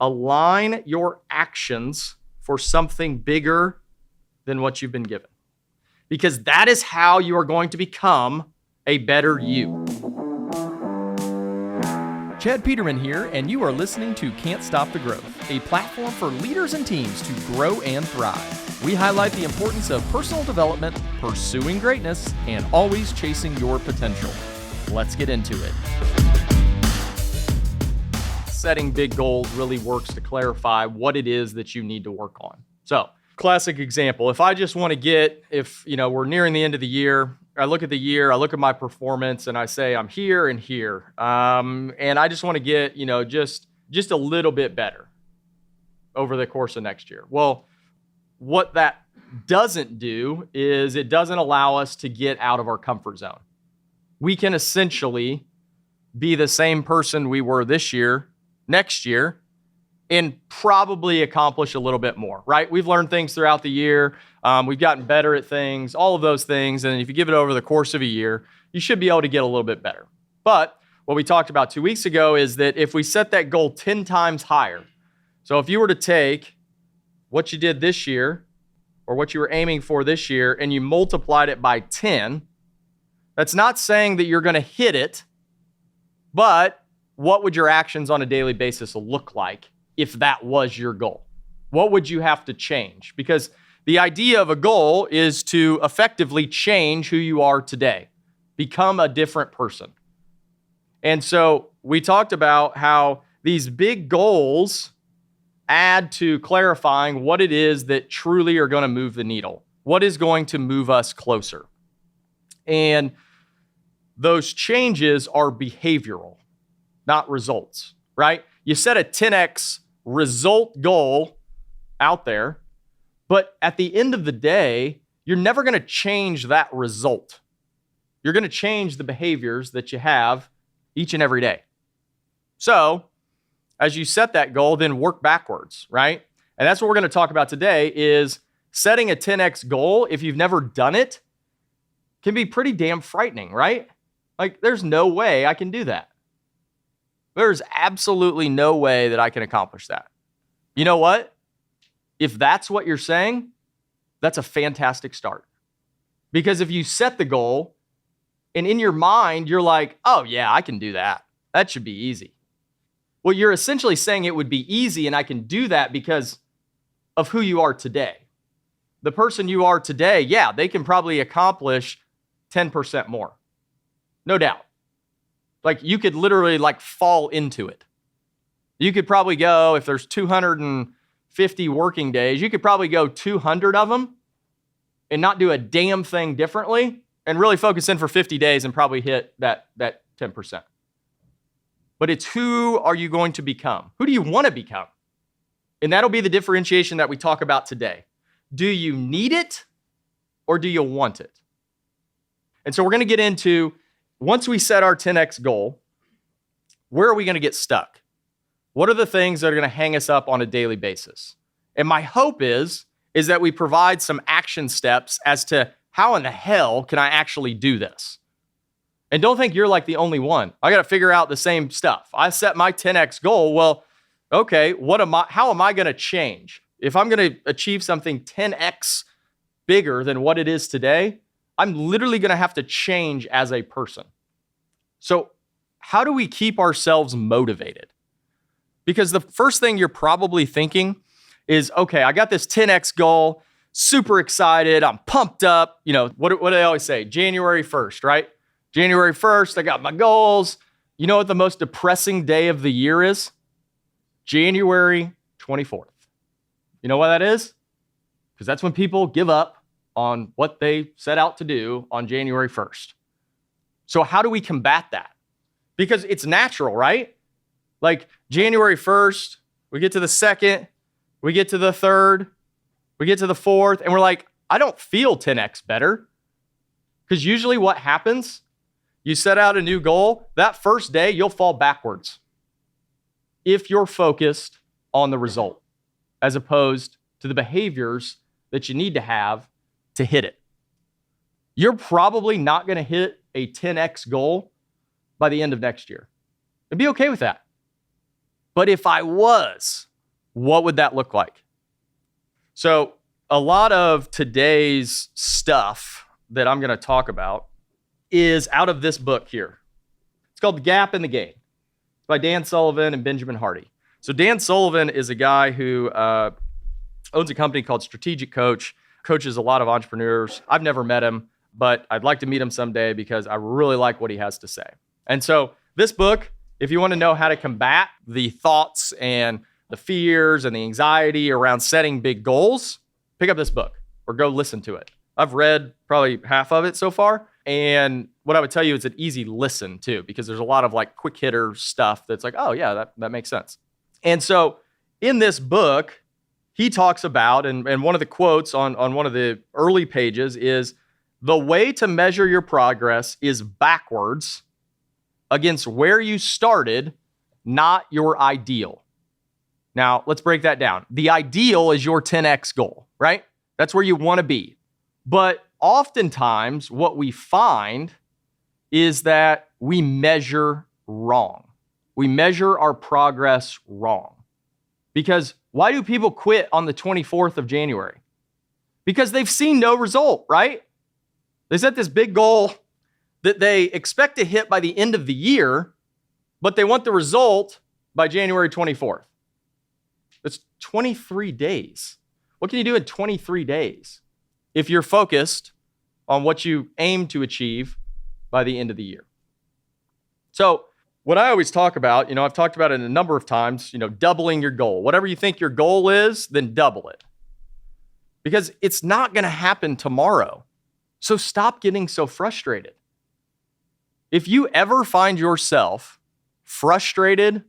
align your actions for something bigger than what you've been given. Because that is how you are going to become a better you. Chad Peterman here, and you are listening to Can't Stop the Growth, a platform for leaders and teams to grow and thrive. We highlight the importance of personal development, pursuing greatness, and always chasing your potential. Let's get into it. Setting big goals really works to clarify what it is that you need to work on. So, classic example, if I just want to get, we're nearing the end of the year, I look at the year, I look at my performance, and I say I'm here and here. And I just want to get, just a little bit better over the course of next year. Well, what that doesn't do is it doesn't allow us to get out of our comfort zone. We can essentially be the same person we were this year, next year, and probably accomplish a little bit more, right? We've learned things throughout the year. We've gotten better at things, all of those things. And if you give it over the course of a year, you should be able to get a little bit better. But what we talked about 2 weeks ago is that if we set that goal 10 times higher, so if you were to take what you did this year or what you were aiming for this year and you multiplied it by 10, that's not saying that you're going to hit it, but what would your actions on a daily basis look like if that was your goal? What would you have to change? Because the idea of a goal is to effectively change who you are today, become a different person. And so we talked about how these big goals add to clarifying what it is that truly are going to move the needle, what is going to move us closer. And those changes are behavioral, not results, right? You set a 10x result goal out there, but at the end of the day, you're never going to change that result. You're going to change the behaviors that you have each and every day. So, as you set that goal, then work backwards, right? And that's what we're going to talk about today is setting a 10x goal, if you've never done it, can be pretty damn frightening, right? Like, there's no way I can do that. There's absolutely no way that I can accomplish that. You know what? If that's what you're saying, that's a fantastic start. Because if you set the goal and in your mind, you're like, oh yeah, I can do that. That should be easy. Well, you're essentially saying it would be easy and I can do that because of who you are today. The person you are today, yeah, they can probably accomplish 10% more. No doubt. Like you could literally fall into it. You could probably go, if there's 250 working days, you could probably go 200 of them and not do a damn thing differently and really focus in for 50 days and probably hit that 10%. But it's who are you going to become? Who do you want to become? And that'll be the differentiation that we talk about today. Do you need it or do you want it? And so we're going to get into, once we set our 10x goal, where are we going to get stuck? What are the things that are going to hang us up on a daily basis? And my hope is that we provide some action steps as to how in the hell can I actually do this? And don't think you're like the only one. I got to figure out the same stuff. I set my 10x goal. Well, okay, how am I going to change? If I'm going to achieve something 10x bigger than what it is today, I'm literally going to have to change as a person. So how do we keep ourselves motivated? Because the first thing you're probably thinking is, okay, I got this 10x goal, super excited, I'm pumped up. What do they always say? January 1st, right? January 1st, I got my goals. You know what the most depressing day of the year is? January 24th. You know why that is? Because that's when people give up on what they set out to do on January 1st. So how do we combat that? Because it's natural, right? Like January 1st, we get to the 2nd, we get to the 3rd, we get to the 4th, and we're like, I don't feel 10x better. Because usually what happens, you set out a new goal, that first day you'll fall backwards if you're focused on the result as opposed to the behaviors that you need to have to hit it. You're probably not going to hit a 10x goal by the end of next year. I'd be okay with that. But if I was, what would that look like? So a lot of today's stuff that I'm going to talk about is out of this book here. It's called The Gap in the Gain. It's by Dan Sullivan and Benjamin Hardy. So Dan Sullivan is a guy who owns a company called Strategic Coach, coaches a lot of entrepreneurs. I've never met him, but I'd like to meet him someday because I really like what he has to say. And so this book, if you want to know how to combat the thoughts and the fears and the anxiety around setting big goals, pick up this book or go listen to it. I've read probably half of it so far. And what I would tell you is an easy listen too, because there's a lot of like quick hitter stuff that's like, oh yeah, that makes sense. And so in this book, he talks about, and one of the quotes on one of the early pages is, the way to measure your progress is backwards against where you started, not your ideal. Now, let's break that down. The ideal is your 10x goal, right? That's where you want to be. But oftentimes, what we find is that we measure wrong. We measure our progress wrong. Because why do people quit on the 24th of January? Because they've seen no result, right? They set this big goal that they expect to hit by the end of the year, but they want the result by January 24th. That's 23 days. What can you do in 23 days if you're focused on what you aim to achieve by the end of the year? So what I always talk about, I've talked about it a number of times, doubling your goal. Whatever you think your goal is, then double it. Because it's not going to happen tomorrow. So stop getting so frustrated. If you ever find yourself frustrated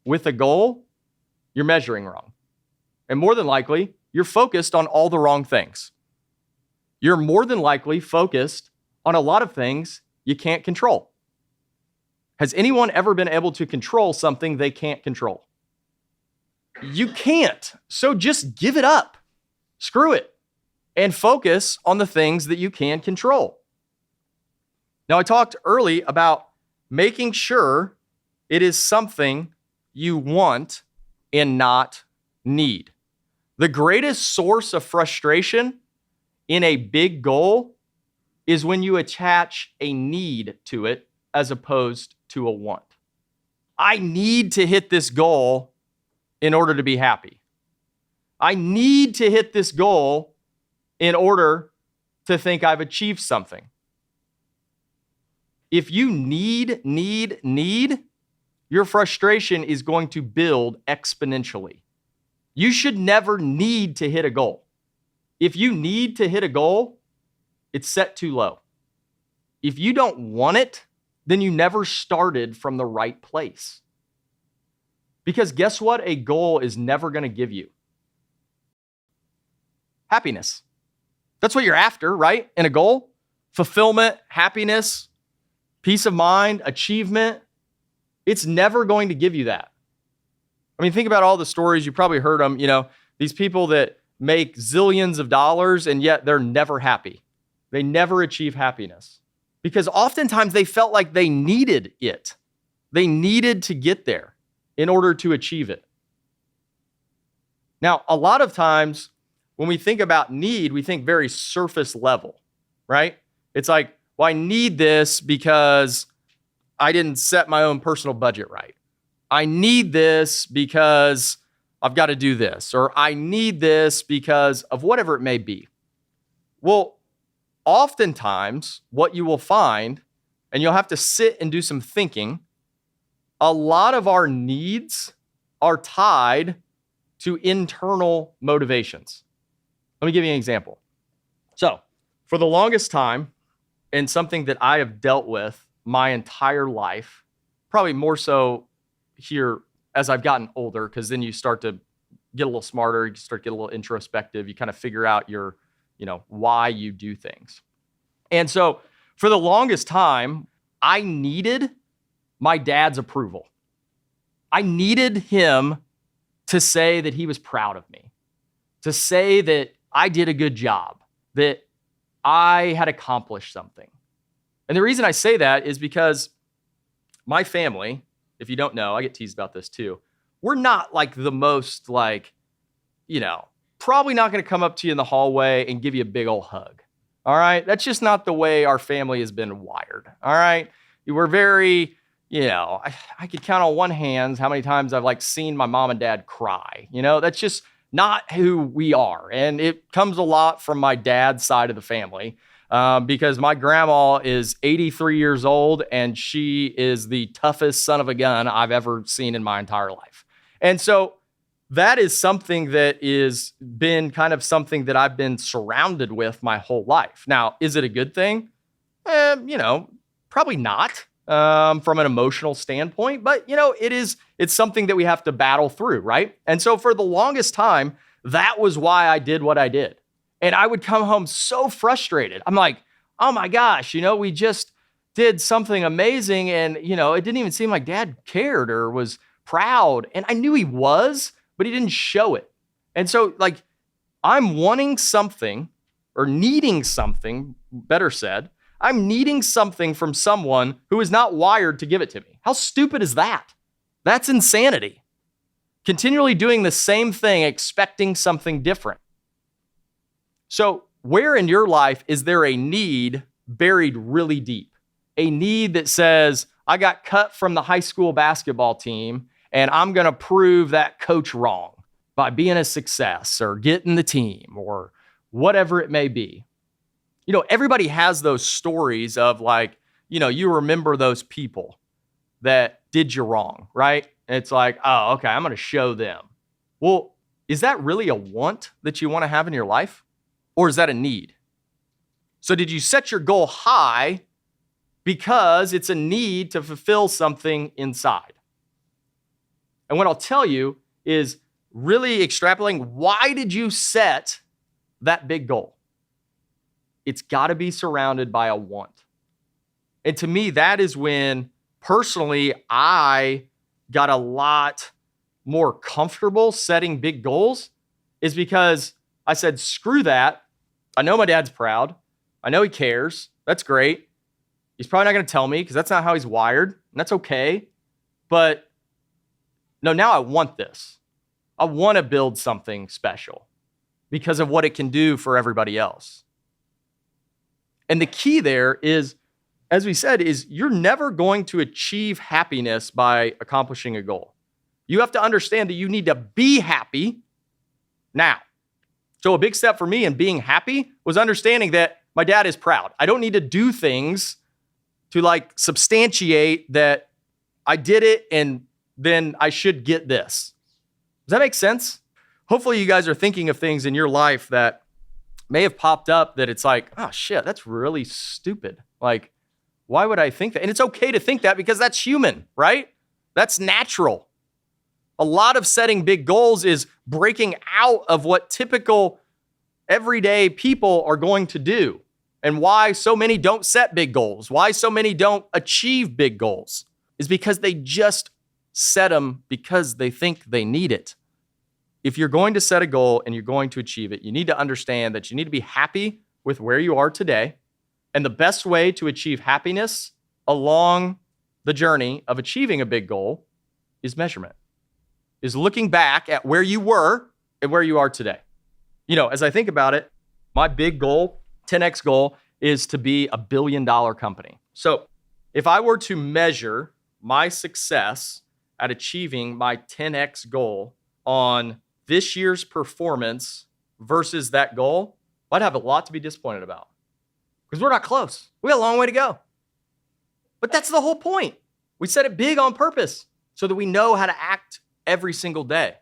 with a goal, you're measuring wrong. And more than likely, you're focused on all the wrong things. You're more than likely focused on a lot of things you can't control. Has anyone ever been able to control something they can't control? You can't. So just give it up. Screw it. And focus on the things that you can control. Now, I talked early about making sure it is something you want and not need. The greatest source of frustration in a big goal is when you attach a need to it as opposed to a want. I need to hit this goal in order to be happy. I need to hit this goal in order to think I've achieved something. If you need, your frustration is going to build exponentially. You should never need to hit a goal. If you need to hit a goal, it's set too low. If you don't want it, then you never started from the right place. Because guess what? A goal is never going to give you happiness. That's what you're after, right? In a goal, fulfillment, happiness, peace of mind, achievement. It's never going to give you that. I mean, think about all the stories. You probably heard them, these people that make zillions of dollars and yet they're never happy. They never achieve happiness because oftentimes they felt like they needed it. They needed to get there in order to achieve it. Now, a lot of times when we think about need, we think very surface level, right? It's like, well, I need this because I didn't set my own personal budget right. I need this because I've got to do this, or I need this because of whatever it may be. Well, oftentimes what you will find, and you'll have to sit and do some thinking, a lot of our needs are tied to internal motivations. Let me give you an example. So, for the longest time, and something that I have dealt with my entire life, probably more so here as I've gotten older, because then you start to get a little smarter, you start to get a little introspective, you kind of figure out your, why you do things. And so, for the longest time, I needed my dad's approval. I needed him to say that he was proud of me, to say that I did a good job, that I had accomplished something. And the reason I say that is because my family, if you don't know, I get teased about this too. We're not like the most like probably not going to come up to you in the hallway and give you a big old hug. All right. That's just not the way our family has been wired. All right. We're very, I could count on one hand how many times I've seen my mom and dad cry. That's just not who we are. And it comes a lot from my dad's side of the family because my grandma is 83 years old and she is the toughest son of a gun I've ever seen in my entire life. And so that is something that is been kind of something that I've been surrounded with my whole life. Now, is it a good thing? Probably not from an emotional standpoint, but it's something that we have to battle through, right? And so for the longest time, that was why I did what I did. And I would come home so frustrated. I'm like, oh my gosh, we just did something amazing. And, it didn't even seem like dad cared or was proud. And I knew he was, but he didn't show it. And so I'm wanting something or needing something, better said, I'm needing something from someone who is not wired to give it to me. How stupid is that? That's insanity. Continually doing the same thing, expecting something different. So where in your life is there a need buried really deep? A need that says, I got cut from the high school basketball team and I'm going to prove that coach wrong by being a success or getting the team or whatever it may be. Everybody has those stories of you remember those people that did you wrong, right? And it's like, oh, okay, I'm going to show them. Well, is that really a want that you want to have in your life? Or is that a need? So did you set your goal high because it's a need to fulfill something inside? And what I'll tell you is really extrapolating, why did you set that big goal? It's got to be surrounded by a want. And to me, that is when personally I got a lot more comfortable setting big goals, is because I said, screw that. I know my dad's proud. I know he cares. That's great. He's probably not going to tell me because that's not how he's wired. And that's okay. But no, now I want this. I want to build something special because of what it can do for everybody else. And the key there is, as we said, is you're never going to achieve happiness by accomplishing a goal. You have to understand that you need to be happy now. So a big step for me in being happy was understanding that my dad is proud. I don't need to do things to substantiate that I did it and then I should get this. Does that make sense? Hopefully you guys are thinking of things in your life that may have popped up that it's like, oh shit, that's really stupid. Why would I think that? And it's okay to think that because that's human, right? That's natural. A lot of setting big goals is breaking out of what typical everyday people are going to do. And why so many don't set big goals, why so many don't achieve big goals, is because they just set them because they think they need it. If you're going to set a goal and you're going to achieve it, you need to understand that you need to be happy with where you are today. And the best way to achieve happiness along the journey of achieving a big goal is measurement, is looking back at where you were and where you are today. As I think about it, my big goal, 10X goal, is to be $1 billion company. So if I were to measure my success at achieving my 10X goal on this year's performance versus that goal, I'd have a lot to be disappointed about because we're not close. We got a long way to go. But that's the whole point. We set it big on purpose so that we know how to act every single day.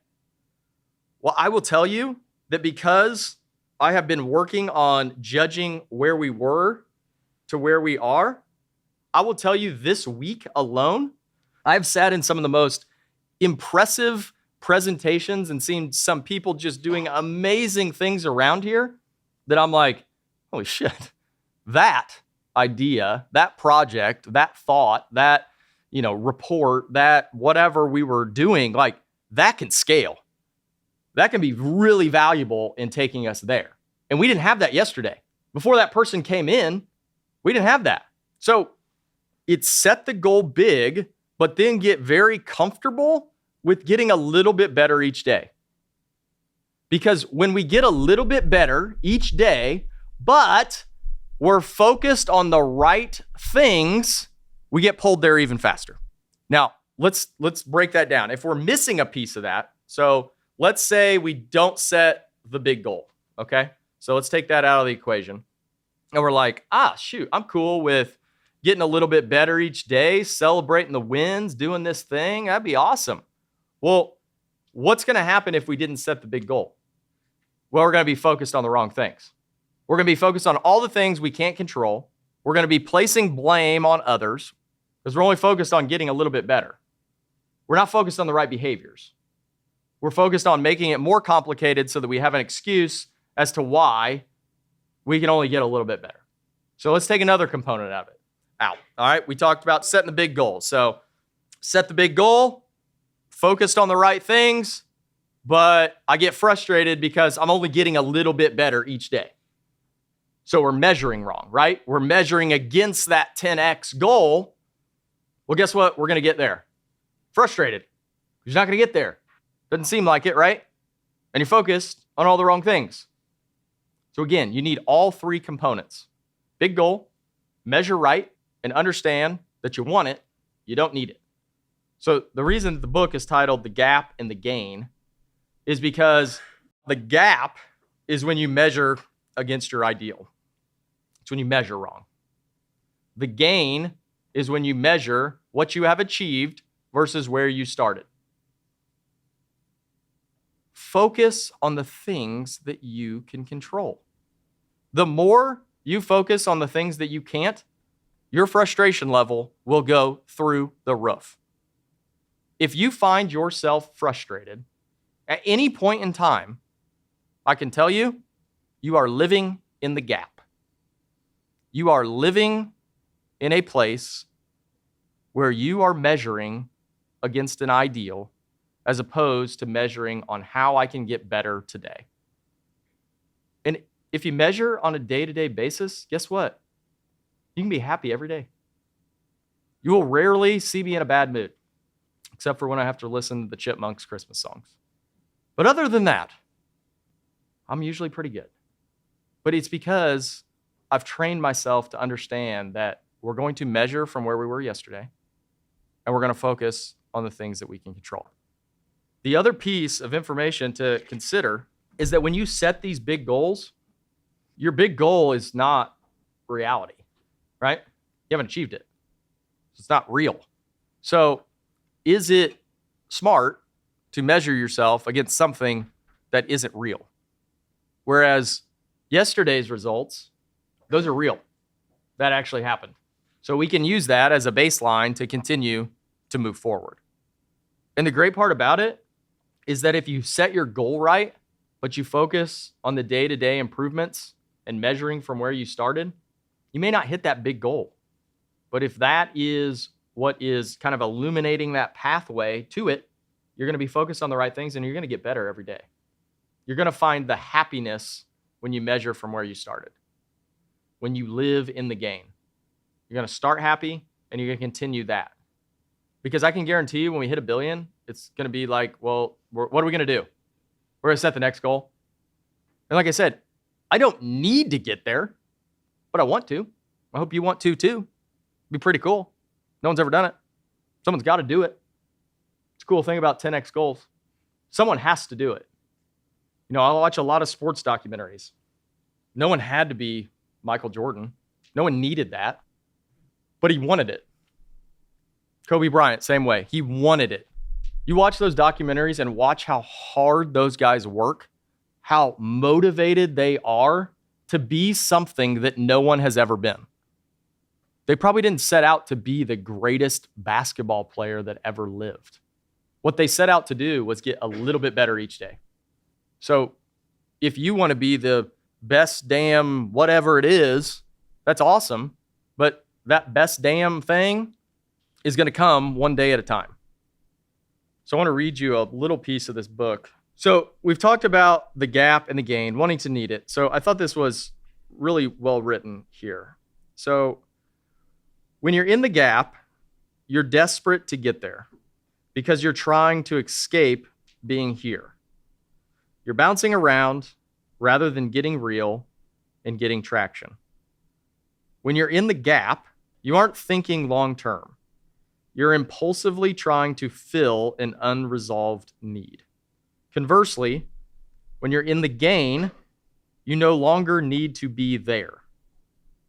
Well, I will tell you that because I have been working on judging where we were to where we are, I will tell you this week alone, I've sat in some of the most impressive presentations and seen some people just doing amazing things around here that I'm like, holy shit, that idea, that project, that thought, that, report, that whatever we were doing, that can scale. That can be really valuable in taking us there. And we didn't have that yesterday. Before that person came in, we didn't have that. So it's set the goal big, but then get very comfortable with getting a little bit better each day. Because when we get a little bit better each day, but we're focused on the right things, we get pulled there even faster. Now, let's break that down. If we're missing a piece of that, so let's say we don't set the big goal, okay? So let's take that out of the equation. And we're like, shoot, I'm cool with getting a little bit better each day, celebrating the wins, doing this thing. That'd be awesome. Well, what's going to happen if we didn't set the big goal? Well, we're going to be focused on the wrong things. We're going to be focused on all the things we can't control. We're going to be placing blame on others because we're only focused on getting a little bit better. We're not focused on the right behaviors. We're focused on making it more complicated so that we have an excuse as to why we can only get a little bit better. So let's take another component of it out. All right, we talked about setting the big goal. So set the big goal, focused on the right things, but I get frustrated because I'm only getting a little bit better each day. So we're measuring wrong, right? We're measuring against that 10x goal. Well, guess what? We're going to get there. Frustrated. You're not going to get there. Doesn't seem like it, right? And you're focused on all the wrong things. So again, you need all three components. Big goal, measure right, and understand that you want it, you don't need it. So the reason the book is titled The Gap and the Gain is because the gap is when you measure against your ideal. It's when you measure wrong. The gain is when you measure what you have achieved versus where you started. Focus on the things that you can control. The more you focus on the things that you can't, your frustration level will go through the roof. If you find yourself frustrated at any point in time, I can tell you, you are living in the gap. You are living in a place where you are measuring against an ideal as opposed to measuring on how I can get better today. And if you measure on a day-to-day basis, guess what? You can be happy every day. You will rarely see me in a bad mood, except for when I have to listen to the Chipmunks Christmas songs. But other than that, I'm usually pretty good. But it's because I've trained myself to understand that we're going to measure from where we were yesterday, and we're going to focus on the things that we can control. The other piece of information to consider is that when you set these big goals, your big goal is not reality, right? You haven't achieved it. It's not real. So is it smart to measure yourself against something that isn't real? Whereas yesterday's results, those are real. That actually happened. So we can use that as a baseline to continue to move forward. And the great part about it is that if you set your goal right, but you focus on the day-to-day improvements and measuring from where you started, you may not hit that big goal. But if that is what is kind of illuminating that pathway to it, you're going to be focused on the right things and you're going to get better every day. You're going to find the happiness when you measure from where you started. When you live in the gain, you're going to start happy and you're going to continue that. Because I can guarantee you when we hit 1 billion, it's going to be like, well, what are we going to do? We're going to set the next goal. And like I said, I don't need to get there, but I want to. I hope you want to too. It'd be pretty cool. No one's ever done it. Someone's got to do it. It's a cool thing about 10x goals. Someone has to do it. You know, I watch a lot of sports documentaries. No one had to be Michael Jordan. No one needed that, but he wanted it. Kobe Bryant, same way. He wanted it. You watch those documentaries and watch how hard those guys work, how motivated they are to be something that no one has ever been. They probably didn't set out to be the greatest basketball player that ever lived. What they set out to do was get a little bit better each day. So if you want to be the best damn whatever it is, that's awesome. But that best damn thing is going to come one day at a time. So I want to read you a little piece of this book. So we've talked about the gap and the gain, wanting to need it. So I thought this was really well written here. So when you're in the gap, you're desperate to get there because you're trying to escape being here. You're bouncing around rather than getting real and getting traction. When you're in the gap, you aren't thinking long term. You're impulsively trying to fill an unresolved need. Conversely, when you're in the gain, you no longer need to be there.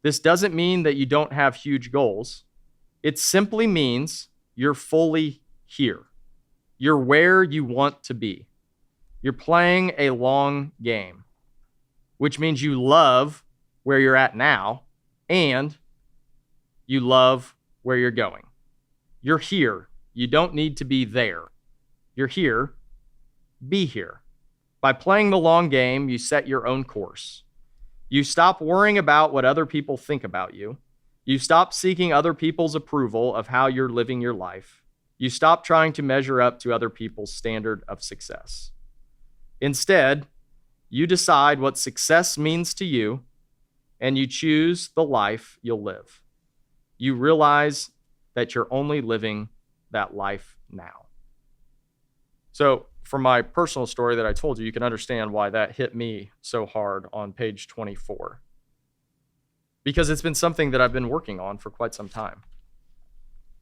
This doesn't mean that you don't have huge goals. It simply means you're fully here. You're where you want to be. You're playing a long game, which means you love where you're at now and you love where you're going. You're here. You don't need to be there. You're here. Be here. By playing the long game, you set your own course. You stop worrying about what other people think about you. You stop seeking other people's approval of how you're living your life. You stop trying to measure up to other people's standard of success. Instead, you decide what success means to you, and you choose the life you'll live. You realize that you're only living that life now. So, from my personal story that I told you, you can understand why that hit me so hard on page 24. Because it's been something that I've been working on for quite some time.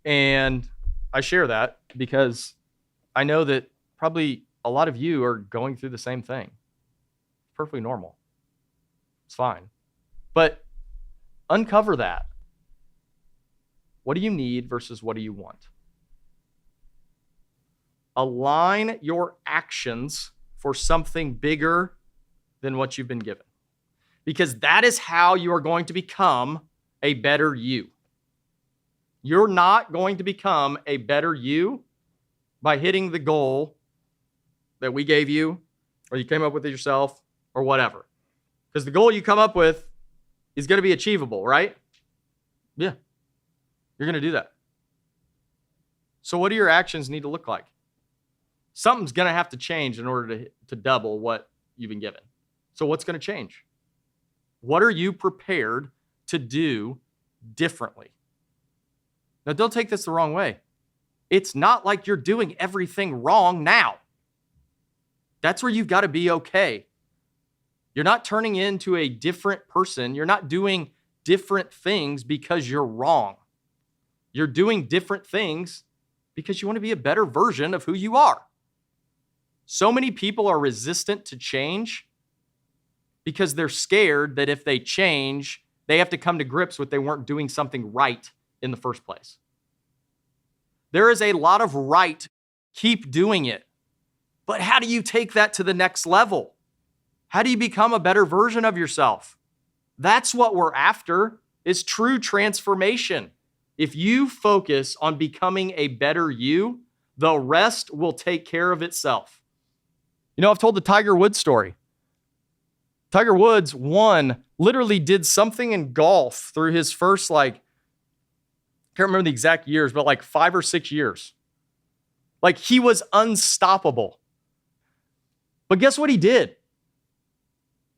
And I share that because I know that probably a lot of you are going through the same thing. It's perfectly normal. It's fine. But uncover that. What do you need versus what do you want? Align your actions for something bigger than what you've been given. Because that is how you are going to become a better you. You're not going to become a better you by hitting the goal that we gave you, or you came up with it yourself, or whatever. Because the goal you come up with is going to be achievable, right? Yeah. You're going to do that. So what do your actions need to look like? Something's going to have to change in order to double what you've been given. So what's going to change? What are you prepared to do differently? Now, don't take this the wrong way. It's not like you're doing everything wrong now. That's where you've got to be okay. You're not turning into a different person. You're not doing different things because you're wrong. You're doing different things because you want to be a better version of who you are. So many people are resistant to change because they're scared that if they change, they have to come to grips with they weren't doing something right in the first place. There is a lot of right. Keep doing it. But how do you take that to the next level? How do you become a better version of yourself? That's what we're after, is true transformation. If you focus on becoming a better you, the rest will take care of itself. You know, I've told the Tiger Woods story. Tiger Woods, literally did something in golf through his first, I can't remember the exact years, but 5 or 6 years. He was unstoppable. But guess what he did?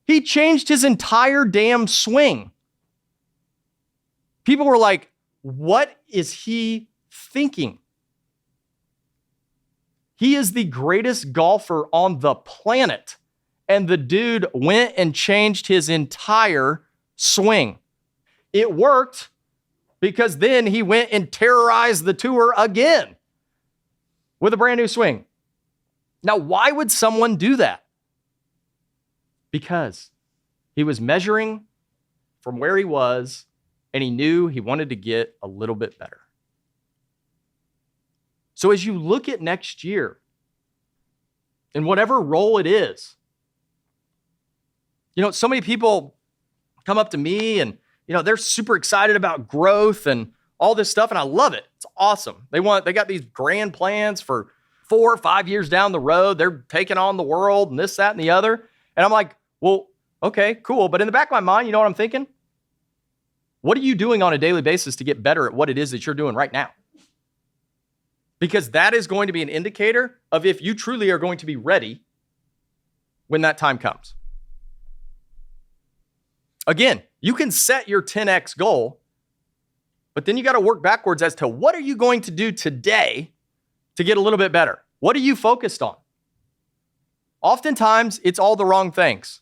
He changed his entire damn swing. People were like, what is he thinking? He is the greatest golfer on the planet. And the dude went and changed his entire swing. It worked because then he went and terrorized the tour again with a brand new swing. Now, why would someone do that? Because he was measuring from where he was and he knew he wanted to get a little bit better. So as you look at next year, in whatever role it is, so many people come up to me and, they're super excited about growth and all this stuff. And I love it. It's awesome. They got these grand plans for 4 or 5 years down the road. They're taking on the world and this, that, and the other. And I'm like, well, okay, cool. But in the back of my mind, you know what I'm thinking? What are you doing on a daily basis to get better at what it is that you're doing right now? Because that is going to be an indicator of if you truly are going to be ready when that time comes. Again, you can set your 10x goal, but then you got to work backwards as to what are you going to do today to get a little bit better? What are you focused on? Oftentimes, it's all the wrong things.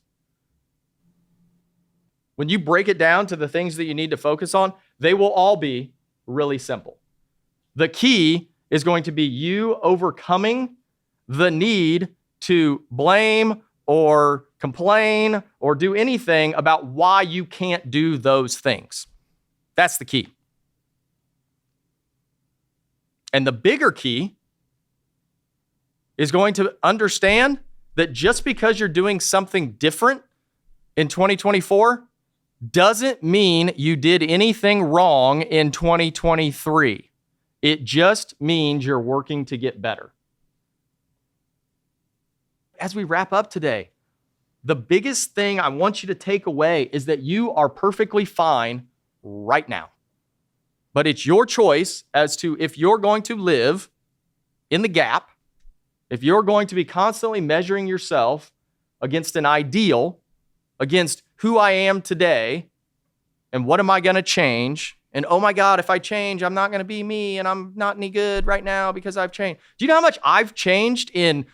When you break it down to the things that you need to focus on, they will all be really simple. The key is going to be you overcoming the need to blame or complain or do anything about why you can't do those things. That's the key. And the bigger key is going to understand that just because you're doing something different in 2024 doesn't mean you did anything wrong in 2023. It just means you're working to get better. As we wrap up today, the biggest thing I want you to take away is that you are perfectly fine right now. But it's your choice as to if you're going to live in the gap, if you're going to be constantly measuring yourself against an ideal, against who I am today, and what am I going to change? And oh my God, if I change, I'm not going to be me, and I'm not any good right now because I've changed. Do you know how much I've changed in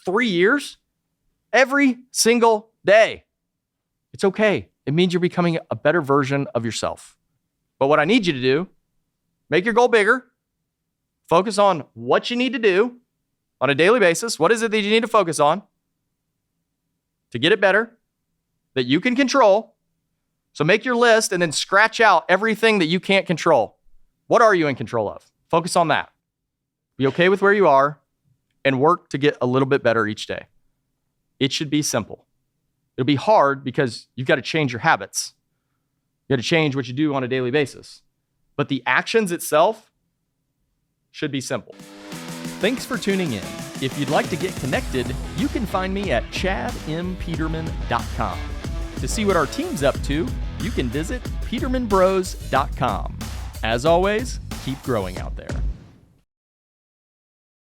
3 years? Every single day. It's okay. It means you're becoming a better version of yourself. But what I need you to do, make your goal bigger. Focus on what you need to do on a daily basis. What is it that you need to focus on to get it better, that you can control? So make your list and then scratch out everything that you can't control. What are you in control of? Focus on that. Be okay with where you are and work to get a little bit better each day. It should be simple. It'll be hard because you've got to change your habits. You got to change what you do on a daily basis. But the actions itself should be simple. Thanks for tuning in. If you'd like to get connected, you can find me at chadmpeterman.com. To see what our team's up to, you can visit petermanbros.com. As always, keep growing out there.